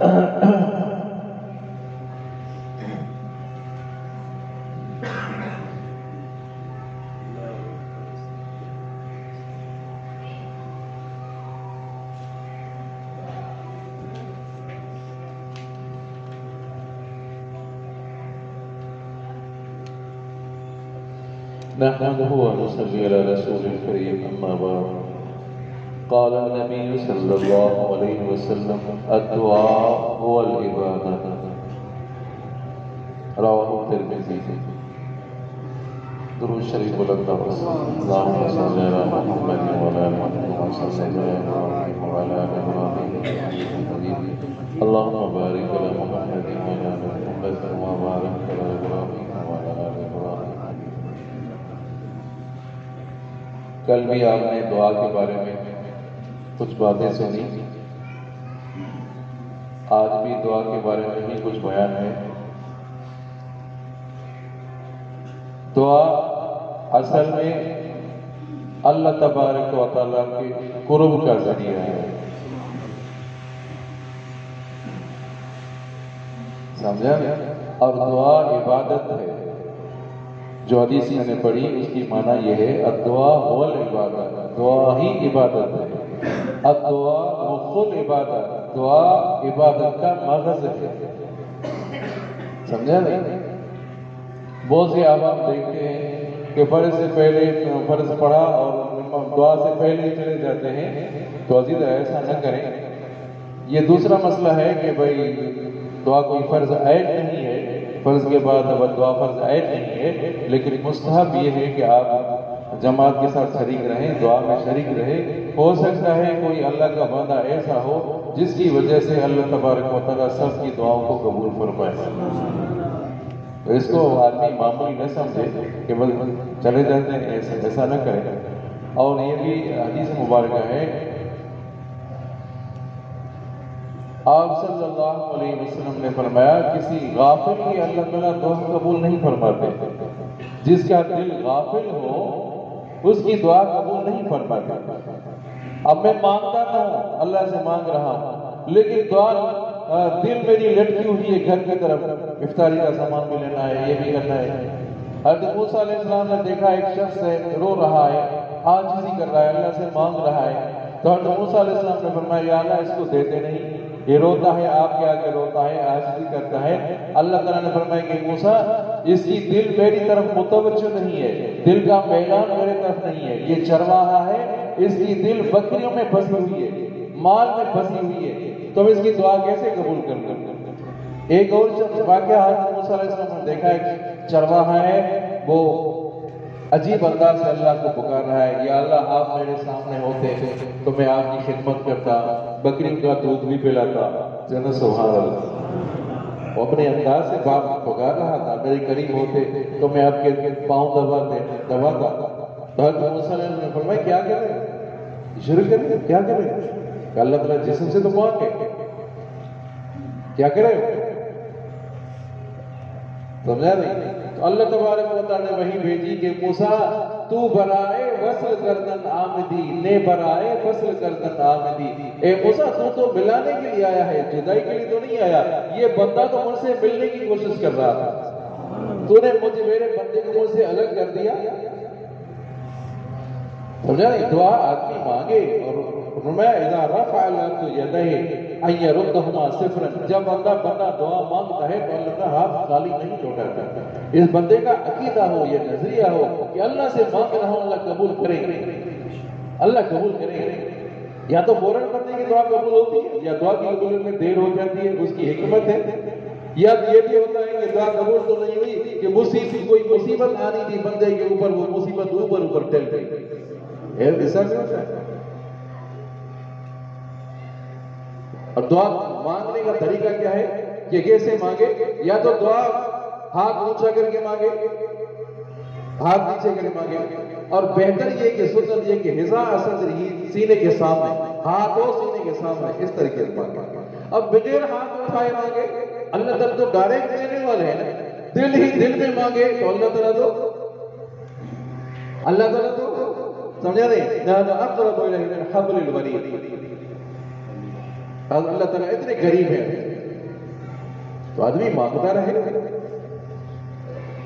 نحمده ونصلي على رسول الكريم أما بعد قال النبي صلى الله عليه وسلم الدعاء هو العبادة رواه الترمذي درود شریف بلند اللهم صل على محمد وعلى آل محمد وصل على إبراهيم وعلى آل إبراهيم اللهم بارك على محمد وعلى آل محمد كما باركت على إبراهيم وعلى آل إبراهيم. کل بھی آپ نے دعا کے بارے میں کچھ باتیں سنی، آج بھی دعا کے بارے میں ہی کچھ بیان ہے. دعا اصل میں اللہ تبارک و تعالیٰ کے قرب کا ذریعہ ہے. سمجھا؟ اور دعا عبادت ہے. جو حدیث میں نے پڑھی اس کی معنی یہ ہے الدعا هو العبادت، دعا ہی عبادت ہے. الدعا مخ العبادت، دعا عبادت کا مغز ہے. سمجھا نہیں؟ بہت سے عوام دیکھتے ہیں کہ فرض سے پہلے فرض پڑھا اور دعا سے پہلے چلے جاتے ہیں. تو عزیز ایسا نہ کریں. یہ دوسرا مسئلہ ہے کہ بھائی دعا کوئی فرض عین نہیں ہے، فرض کے بعد دعا فرض عین نہیں ہے، لیکن مستحب یہ ہے کہ آپ جماعت کے ساتھ شریک رہیں، دعا میں شریک رہے. ہو سکتا ہے کوئی اللہ کا بندہ ایسا ہو جس کی وجہ سے اللہ تبارک و تعالیٰ سب کی دعاؤں کو قبول فرمائے. تو اس کو آدمی معمولی نہ سمجھے کہ بس چلے جاتے ہیں، ایسا نہ کرے. اور یہ بھی حدیث مبارکہ ہے، آپ صلی اللہ علیہ وسلم نے فرمایا کسی غافل کی اللہ تعالیٰ دعا قبول نہیں فرماتے. جس کا دل غافل ہو اس کی دعا قبول نہیں فرماتے. اب میں مانگتا نہ ہوں، اللہ سے مانگ رہا ہوں، لیکن دعا دل میری لٹکی ہوئی ہے گھر کی طرف، افطاری کا سامان بھی لینا ہے، یہ بھی کرنا ہے. حضرت موسیٰ علیہ السلام نے دیکھا ایک شخص ہے رو رہا ہے، عاجزی کر رہا ہے، اللہ سے مانگ رہا ہے. تو حضرت موسیٰ علیہ السلام نے فرمایا یا اللہ اس کو دیتے نہیں، یہ روتا ہے آپ کے آگے روتا ہے، عاجزی کرتا ہے. اللہ تعالیٰ نے فرمایا کہ موسیٰ اس کی دل میری طرف متوجہ نہیں ہے، دل کا میلان میرے طرف نہیں ہے، یہ چرواہا ہے، اس کی دل بکریوں میں پھنسی ہوئی ہے، مال میں پھنسی ہوئی ہے، تو اس کی دعا کیسے قبول کر لیں؟ ایک اور واقعہ حضرت موسیٰ علیہ السلام نے دیکھا ایک چرواہا ہے، وہ عجیب انداز سے اللہ کو پکار رہا ہے، یا اللہ آپ میرے سامنے ہوتے تو میں آپ کی خدمت کرتا، بکری کا دودھ بھی پلاتا. جنت سبحان اللہ. وہ اپنے انداز سے باپ پکار رہا تھا، میرے قریب ہوتے تو میں آپ کے پاؤں دباتا. تو حضرت موسیٰ علیہ السلام نے فرمایا کیا کرے؟ شرک کرے؟ کیا کرے؟ کہ اللہ تعالیٰ جسم سے تو مانگے، کیا کرے؟ سمجھا نہیں؟ تو اللہ تبارک و تعالیٰ نے وہی بھیجی کہ موسیٰ تو برائے وصل کردن آمدی، نے برائے وصل کردن آمدی. اے موسیٰ تو ملانے کے لیے آیا ہے، جدائی کے لیے تو نہیں آیا. یہ بندہ تو مجھ سے ملنے کی کوشش کر رہا تھا، تو نے مجھے میرے بندے کو مجھ سے الگ کر دیا. سمجھا نہیں؟ دعا آدمی مانگے اور فرمایا اذا رفع العبد یدیہ ان یردہما صفرا. جب بندہ دعا مانگتا ہے تو اللہ کا ہاتھ خالی نہیں لوٹاتا. اس بندے کا عقیدہ ہو، یہ نظریہ ہو کہ اللہ سے مانگ رہا ہوں، اللہ قبول کرے، اللہ قبول کرے. یا تو فوراً بندے کی دعا قبول ہوتی ہے، یا دعا کی قبولیت میں دیر ہو جاتی ہے، اس کی حکمت ہے. یا یہ بھی ہوتا ہے کہ دعا قبول تو نہیں ہوئی کہ کوئی مصیبت آنی تھی بندے کے اوپر، وہ مصیبت اوپر ٹل گئی. ایسا نہیں ہوتا ہے. اور دعا مانگنے کا طریقہ کیا ہے کہ کیسے مانگے؟ یا تو دعا ہاتھ اونچا کر کے مانگے، ہاتھ نیچے کر کے مانگے، اور بہتر یہ کہ سنت یہ کہ حذا صدری، سینے کے سامنے، ہاتھ ہو سینے کے سامنے، اس طریقے سے مانگے. اب بغیر ہاتھ اٹھائے مانگے، اللہ تعالیٰ تو ڈائریکٹ دینے والے ہیں، دل ہی دل میں مانگے تو اللہ تعالیٰ تو سمجھا نہیں؟ اقرب الیہ من حبل الورید. اللہ تعالیٰ اتنے قریب ہے تو آدمی مانگتا رہے.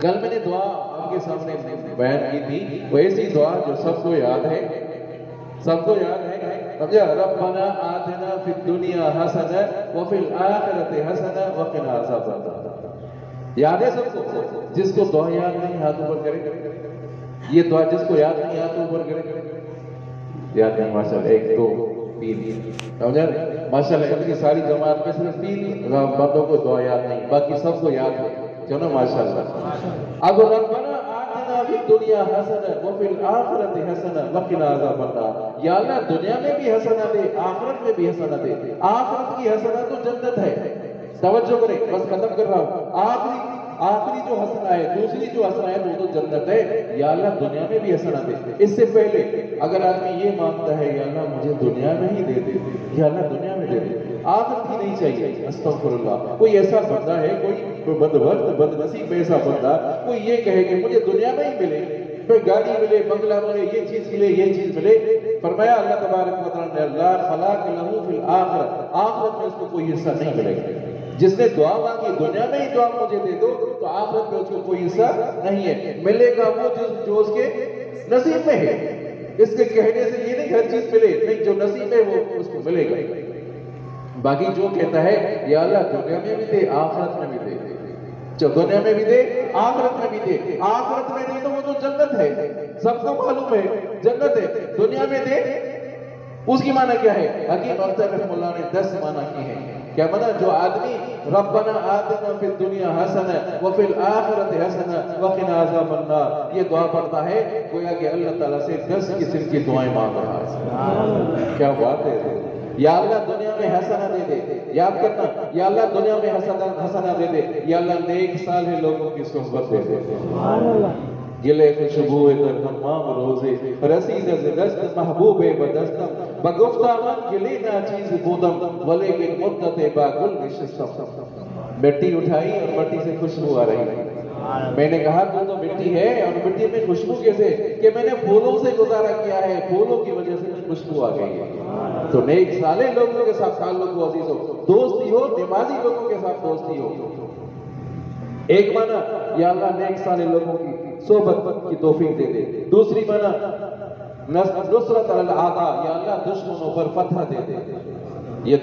کل میں نے دعا آپ کے سامنے بیان کی تھی، وہ ایسی دعا جو سب کو یاد ہے، سب کو یاد ہے. سمجھا؟ ربنا آتنا فی الدنیا حسنہ وفی الآخرۃ حسنہ وقنا عذاب النار. یاد ہے سب کو؟ جس کو دعا یاد نہیں ہاتھ اوپر کرے. یہ دعا جس کو یاد نہیں ہاتھ اوپر کرے. یاد نہیں؟ ماشاءاللہ. 1 2 3 سمجھا؟ ماشاءاللہ اتنی ساری جماعت میں صرف 3 بندوں کو دعا یاد نہیں، باقی سب کو یاد ہے. چلو ماشاءاللہ. اب ربنا آتنا فی الدنیا حسنہ وفی الآخرۃ حسنہ وقنا عذاب النار. یا اللہ دنیا میں بھی حسنہ دے، آخرت میں بھی حسنہ دے. آخرت کی حسنہ تو جنت ہے. توجہ کریں، بس ختم کر رہا ہوں. آخری جو حسنہ ہے، دوسری جو حسنہ ہے وہ تو جنت ہے. یا اللہ دنیا میں بھی حسنہ دے. اس سے پہلے اگر آدمی یہ مانگتا ہے یا اللہ مجھے دنیا میں ہی دے دے، یا اللہ دنیا میں دے دے، آخرت ہی نہیں چاہیے. استغفر اللہ. کوئی ایسا بندہ ہے، کوئی بدبخت بد نصیب ایسا بندہ کوئی یہ کہے کہ مجھے دنیا میں ہی ملے، کوئی گاڑی ملے، بنگلہ ملے، یہ چیز ملے، یہ چیز ملے. فرمایا اللہ تبارک و تعالیٰ نے اللہ خلاق لہ فی الآخرۃ، آخرت میں اس کو کوئی حصہ نہیں ملے گا. جس نے دعا مانگی دنیا میں ہی دعا مجھے دے دو، تو آخرت میں اس کو کوئی حصہ نہیں ہے. ملے گا وہ جو اس کے نصیب میں ہے. اس کے کہنے سے یہ نہیں ہر چیز ملے، نہیں، جو نصیب ہے وہ اس کو ملے گا. باقی جو کہتا ہے یا اللہ دنیا میں بھی دے، آخرت میں بھی دے، جو دنیا میں بھی دے، آخرت میں بھی دے. آخرت میں دے تو وہ تو جنت ہے، سب کو معلوم ہے جنت ہے. دنیا میں دے اس کی معنی کیا ہے؟ حکیم اختر رحمہ اللہ نے 10 معنی کی ہے. کیا معنی؟ جو آدمی ربنا آتنا فی الدنیا حسنہ وفی الآخرۃ حسنہ وقنا عذاب النار یہ دعا پڑھتا ہے، گویا کہ اللہ تعالیٰ سے 10 قسم کی دعائیں مانگ رہا ہے. کیا بات ہے! یا اللہ دنیا میں حسنہ دے دے. یاد کرنا، یا اللہ دنیا میں حسنہ دے دے. یا اللہ نیک صالح لوگوں کی صحبت دے دے. گلے خوشبو در حمام روزے رسید از دست محبوب بدستم بگفتہ من گلی نا چیز بودم ولیکن مدت با گل نشستم. مٹی اٹھائی اور مٹی سے خوشبو آ رہی ہے. میں نے کہا تو مٹی ہے اور مٹی میں خوشبو کیسے؟ کہ میں نے پھولوں سے گزارا کیا ہے، پھولوں کی وجہ سے خوشبو آ گئی ہے. تو نیک صالح لوگوں کے ساتھ تعلق ہو عزیز ہو، دوستی ہو، نمازی لوگوں کے ساتھ دوستی ہو. ایک معنی یا اللہ نیک صالح لوگوں کی صحبت کی توفیق دے دے. دوسری معنی نصرت علی الاعداء، یا اللہ دشمنوں پر فتح دے دے. یہ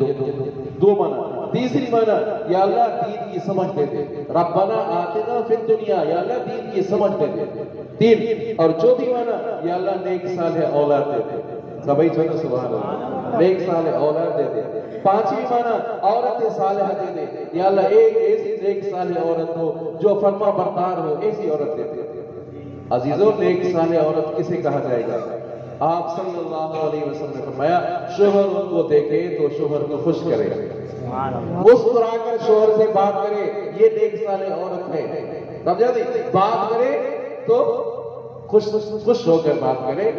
دو معنی. تیسری معنی یا اللہ دین کی سمجھ دے دے. ربنا آتنا فی الدنیا، یا اللہ دین کی سمجھ دے دے. 3 اور چوتھی معنی یا اللہ نیک صالح اولاد دے دے. سبھی چلو سبحان اللہ. نیک صالح اولاد دے دے. 5ویں معنی عورت صالحہ دے دے. یا اللہ ایک ایسی نیک صالح عورت ہو جو فرما بردار ہو، ایسی عورت دے دے. عزیزوں نیک صالح عورت کسے کہا جائے گا؟ آپ صلی اللہ علیہ وسلم نے فرمایا شوہر ان کو دیکھے تو شوہر کو خوش کرے، مسکرا کر شوہر سے بات کرے، یہ نیک صالح عورت ہے. سمجھا نہیں؟ بات کرے تو خوش ہو کر بات کرے.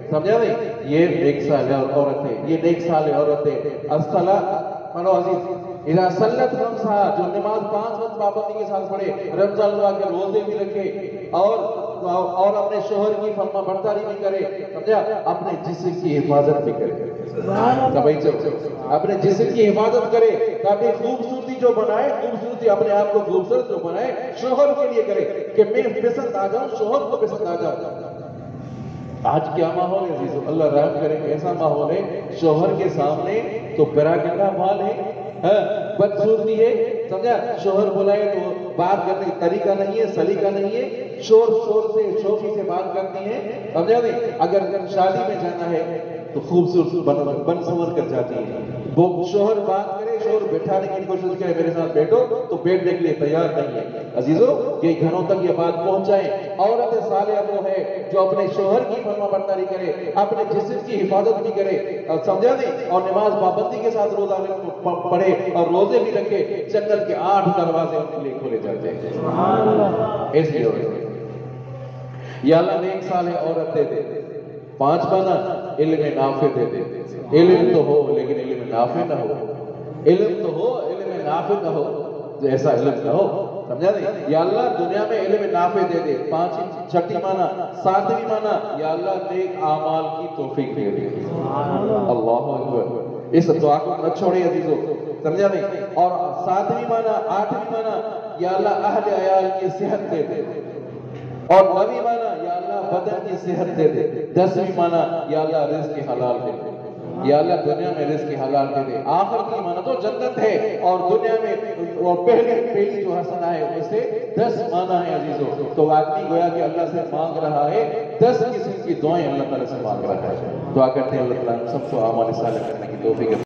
سمجھا نہیں؟ یہ نیک صالح عورت ہے، یہ نیک صالح عورت ہے. الصلاۃ پڑھو عزیز. اذا صلت خمسہ، جو نماز 5 وقت پابندی کے ساتھ پڑھے، رمضان اللہ کے روزے بھی رکھے اور اپنے شوہر کی فرما برداری بھی کرے. سمجھا؟ اپنے جسم کی حفاظت بھی کرے. اپنے جسم کی حفاظت کرے تاکہ خوبصورتی جو بنائے، خوبصورتی اپنے آپ کو خوبصورت جو بنائے شوہر کے لیے کرے کہ میں پسند آ جاؤں، شوہر کو پسند آ جاؤں. آج کیا ماحول ہے عزیزو؟ اللہ رحم کرے. ایسا ماحول ہے شوہر کے سامنے تو پراگندہ مال ہے، بدصورتی ہے. سمجھا؟ شوہر بلائے تو بات کرنے کا طریقہ نہیں ہے، سلیقہ نہیں ہے، شور سے شوخی سے بات کرتی ہیں. سمجھا نہیں؟ اگر شادی میں جانا ہے تو خوبصورت بن سنور کر جاتی ہے. وہ شوہر بات کرے، شوہر بیٹھانے کی کوشش کرے میرے ساتھ بیٹھو تو بیٹھنے کے لیے تیار نہیں ہے. عزیزو یہ گھروں تک یہ بات پہنچائیں. عورت صالحہ وہ ہے جو اپنے شوہر کی فرما برداری کرے، اپنے جسم کی حفاظت بھی کرے. سمجھا نہیں؟ اور نماز پابندی کے ساتھ روزہ پڑھے اور روزے بھی رکھے. جنت کے 8 دروازے ان کے لیے کھولے جاتے ہیں. ایسی عورت یا اللہ نیک صالح عورت دے دے. 5 معنی علم نافع دے دے. علم تو ہو لیکن علم نافع نہ ہو. علم تو ہو، علم نافع نہ ہو. ایسا علم نہ ہو. سمجھا نہیں؟ یا اللہ دنیا میں علم نافع دے دے. 6 معنی. 7ویں معنی یا اللہ نیک اعمال کی توفیق دے دے. اللہ اکبر. اس دعا کو نہ چھوڑے عزیزو، سمجھا نہیں؟ اور 7ویں معنی 8ویں معنی یا اللہ اہل عیال کی صحت دے دے، اور 9ویں معنی یا اللہ بدن کی صحت دے دے، 10ویں معنی یا اللہ رزق حلال دے دے، یا اللہ دنیا میں رزق حلال دے دے۔ آخر کی معنی تو جنت ہے، اور دنیا میں اور پہلی جو حسنہ ہے اس سے 10 معنی ہے عزیزو۔ تو آدمی گویا کہ اللہ سے مانگ رہا ہے 10 قسم کی دعائیں اللہ تعالیٰ سے مانگ رہا ہے۔ دعا کرتے ہیں اللہ تعالیٰ ہم سب کو اعمال صالح کرنے کی توفیق